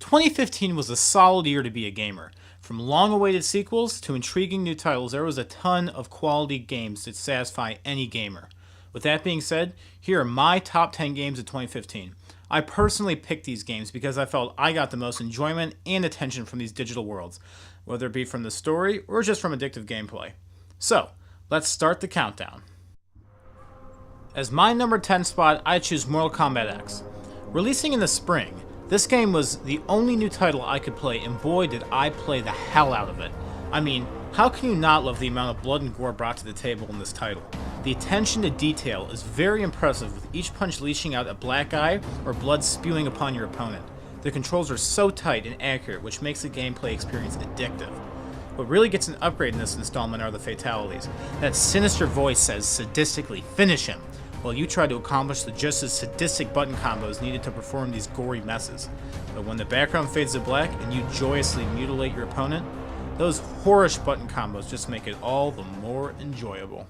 2015 was a solid year to be a gamer. From long-awaited sequels to intriguing new titles, there was a ton of quality games that satisfy any gamer. With that being said, here are my top 10 games of 2015. I personally picked these games because I felt I got the most enjoyment and attention from these digital worlds, whether it be from the story or just from addictive gameplay. So, let's start the countdown. As my number 10 spot, I choose Mortal Kombat X. Releasing in the spring, this game was the only new title I could play, and boy did I play the hell out of it. I mean, how can you not love the amount of blood and gore brought to the table in this title? The attention to detail is very impressive, with each punch leashing out a black eye or blood spewing upon your opponent. The controls are so tight and accurate, which makes the gameplay experience addictive. What really gets an upgrade in this installment are the fatalities. That sinister voice says sadistically, "Finish him," while you try to accomplish the just as sadistic button combos needed to perform these gory messes. But when the background fades to black and you joyously mutilate your opponent, those whorish button combos just make it all the more enjoyable.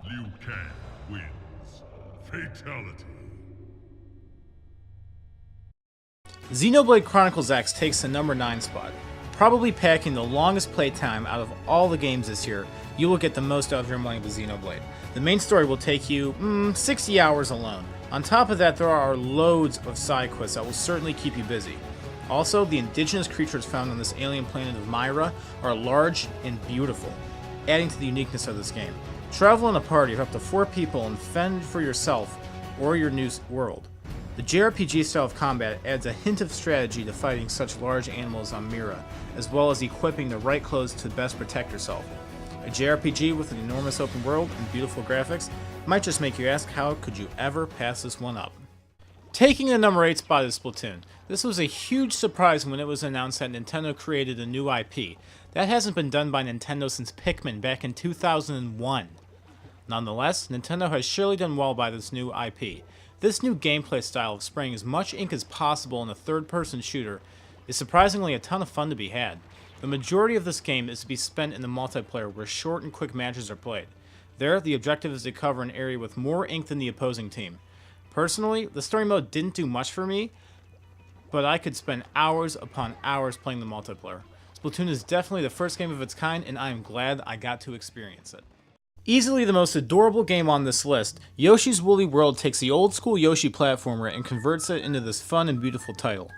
Liu Kang wins. Fatality. Xenoblade Chronicles X takes the number 9 spot. Probably packing the longest playtime out of all the games this year, you will get the most out of your money with Xenoblade. The main story will take you 60 hours alone. On top of that, there are loads of side quests that will certainly keep you busy. Also, the indigenous creatures found on this alien planet of Myra are large and beautiful, adding to the uniqueness of this game. Travel in a party of up to 4 people and fend for yourself or your new world. The JRPG style of combat adds a hint of strategy to fighting such large animals on Mira, as well as equipping the right clothes to best protect yourself. A JRPG with an enormous open world and beautiful graphics might just make you ask, how could you ever pass this one up? Taking the number 8 spot is Splatoon. This was a huge surprise when it was announced that Nintendo created a new IP. That hasn't been done by Nintendo since Pikmin back in 2001. Nonetheless, Nintendo has surely done well by this new IP. This new gameplay style of spraying as much ink as possible in a third-person shooter is surprisingly a ton of fun to be had. The majority of this game is to be spent in the multiplayer, where short and quick matches are played. There, the objective is to cover an area with more ink than the opposing team. Personally, the story mode didn't do much for me, but I could spend hours upon hours playing the multiplayer. Splatoon is definitely the first game of its kind, and I am glad I got to experience it. Easily the most adorable game on this list, Yoshi's Woolly World takes the old school Yoshi platformer and converts it into this fun and beautiful title.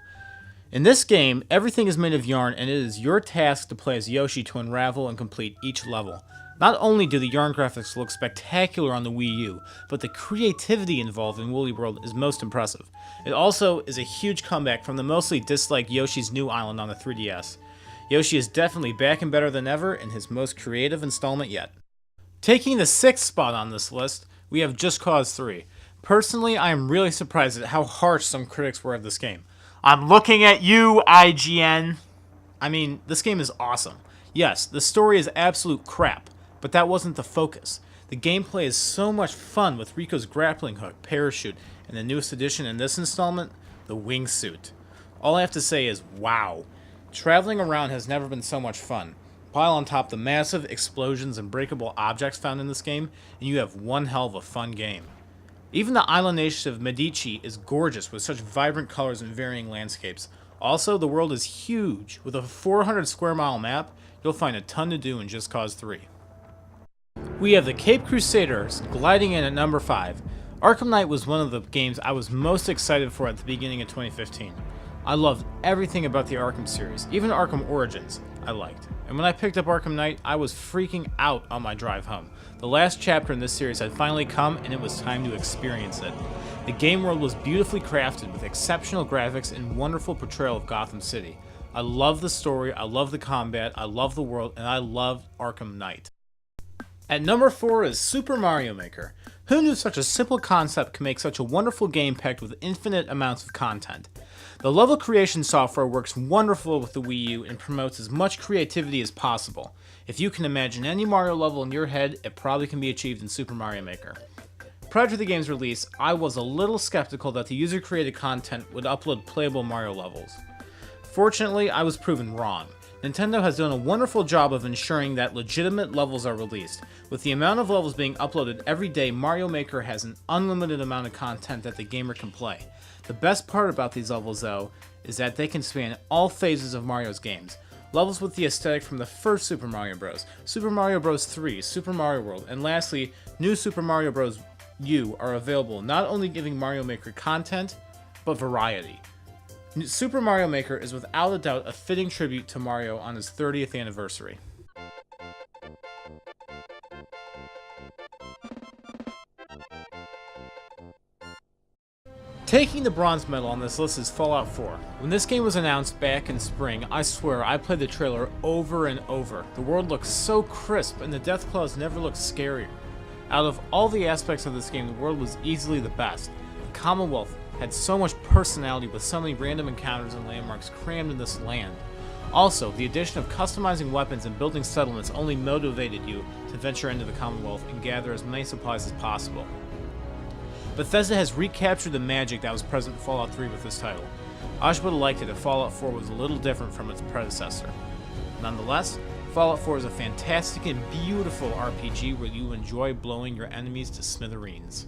In this game, everything is made of yarn, and it is your task to play as Yoshi to unravel and complete each level. Not only do the yarn graphics look spectacular on the Wii U, but the creativity involved in Woolly World is most impressive. It also is a huge comeback from the mostly disliked Yoshi's New Island on the 3DS. Yoshi is definitely back and better than ever in his most creative installment yet. Taking the 6th spot on this list, we have Just Cause 3. Personally, I am really surprised at how harsh some critics were of this game. I'm looking at you, IGN! I mean, this game is awesome. Yes, the story is absolute crap, but that wasn't the focus. The gameplay is so much fun with Rico's grappling hook, parachute, and the newest addition in this installment, the wingsuit. All I have to say is, wow. Traveling around has never been so much fun. Pile on top the massive explosions and breakable objects found in this game, and you have one hell of a fun game. Even the island nation of Medici is gorgeous with such vibrant colors and varying landscapes. Also, the world is huge. With a 400 square mile map, you'll find a ton to do in Just Cause 3. We have the Cape Crusaders gliding in at number 5. Arkham Knight was one of the games I was most excited for at the beginning of 2015. I loved everything about the Arkham series, even Arkham Origins I liked. And when I picked up Arkham Knight, I was freaking out on my drive home. The last chapter in this series had finally come, and it was time to experience it. The game world was beautifully crafted with exceptional graphics and wonderful portrayal of Gotham City. I love the story, I love the combat, I love the world, and I love Arkham Knight. At number 4 is Super Mario Maker. Who knew such a simple concept could make such a wonderful game packed with infinite amounts of content? The level creation software works wonderful with the Wii U and promotes as much creativity as possible. If you can imagine any Mario level in your head, it probably can be achieved in Super Mario Maker. Prior to the game's release, I was a little skeptical that the user-created content would upload playable Mario levels. Fortunately, I was proven wrong. Nintendo has done a wonderful job of ensuring that legitimate levels are released. With the amount of levels being uploaded every day, Mario Maker has an unlimited amount of content that the gamer can play. The best part about these levels, though, is that they can span all phases of Mario's games. Levels with the aesthetic from the first Super Mario Bros., Super Mario Bros. 3, Super Mario World, and lastly, new Super Mario Bros. U are available, not only giving Mario Maker content, but variety. Super Mario Maker is without a doubt a fitting tribute to Mario on his 30th anniversary. Taking the bronze medal on this list is Fallout 4. When this game was announced back in spring, I swear I played the trailer over and over. The world looks so crisp and the death claws never looked scarier. Out of all the aspects of this game, the world was easily the best. The Commonwealth had so much personality with so many random encounters and landmarks crammed in this land. Also, the addition of customizing weapons and building settlements only motivated you to venture into the Commonwealth and gather as many supplies as possible. Bethesda has recaptured the magic that was present in Fallout 3 with this title. I just would have liked it if Fallout 4 was a little different from its predecessor. Nonetheless, Fallout 4 is a fantastic and beautiful RPG where you enjoy blowing your enemies to smithereens.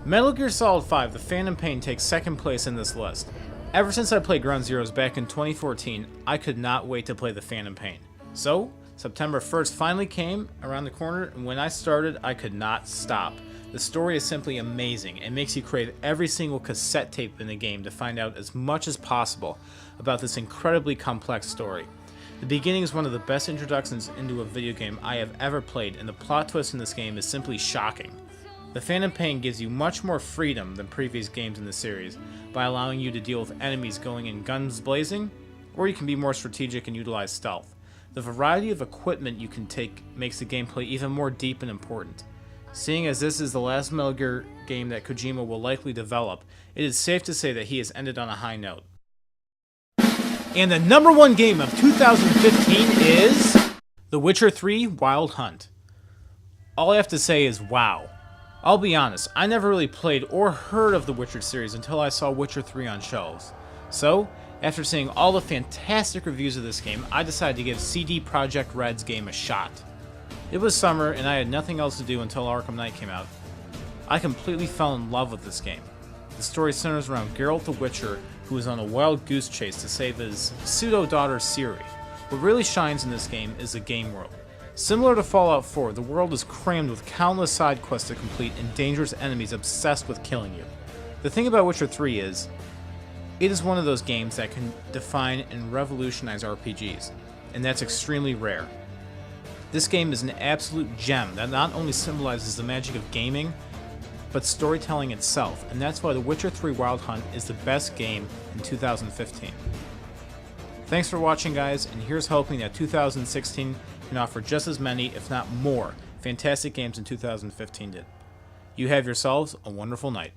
Metal Gear Solid 5: The Phantom Pain takes second place in this list. Ever since I played Ground Zeroes back in 2014, I could not wait to play The Phantom Pain. So, September 1st finally came around the corner, and when I started, I could not stop. The story is simply amazing. It makes you crave every single cassette tape in the game to find out as much as possible about this incredibly complex story. The beginning is one of the best introductions into a video game I have ever played, and the plot twist in this game is simply shocking. The Phantom Pain gives you much more freedom than previous games in the series by allowing you to deal with enemies going in guns blazing, or you can be more strategic and utilize stealth. The variety of equipment you can take makes the gameplay even more deep and important. Seeing as this is the last Metal Gear game that Kojima will likely develop, it is safe to say that he has ended on a high note. And the number one game of 2015 is The Witcher 3 Wild Hunt. All I have to say is wow. I'll be honest, I never really played or heard of the Witcher series until I saw Witcher 3 on shelves. So, after seeing all the fantastic reviews of this game, I decided to give CD Projekt Red's game a shot. It was summer and I had nothing else to do until Arkham Knight came out. I completely fell in love with this game. The story centers around Geralt the Witcher, who is on a wild goose chase to save his pseudo-daughter Ciri. What really shines in this game is the game world. Similar to Fallout 4, the world is crammed with countless side quests to complete and dangerous enemies obsessed with killing you. The thing about Witcher 3 is, it is one of those games that can define and revolutionize RPGs, and that's extremely rare. This game is an absolute gem that not only symbolizes the magic of gaming, but storytelling itself, and that's why The Witcher 3 Wild Hunt is the best game in 2015. Thanks for watching, guys, and here's hoping that 2016 can offer just as many, if not more, fantastic games in 2015 did. You have yourselves a wonderful night.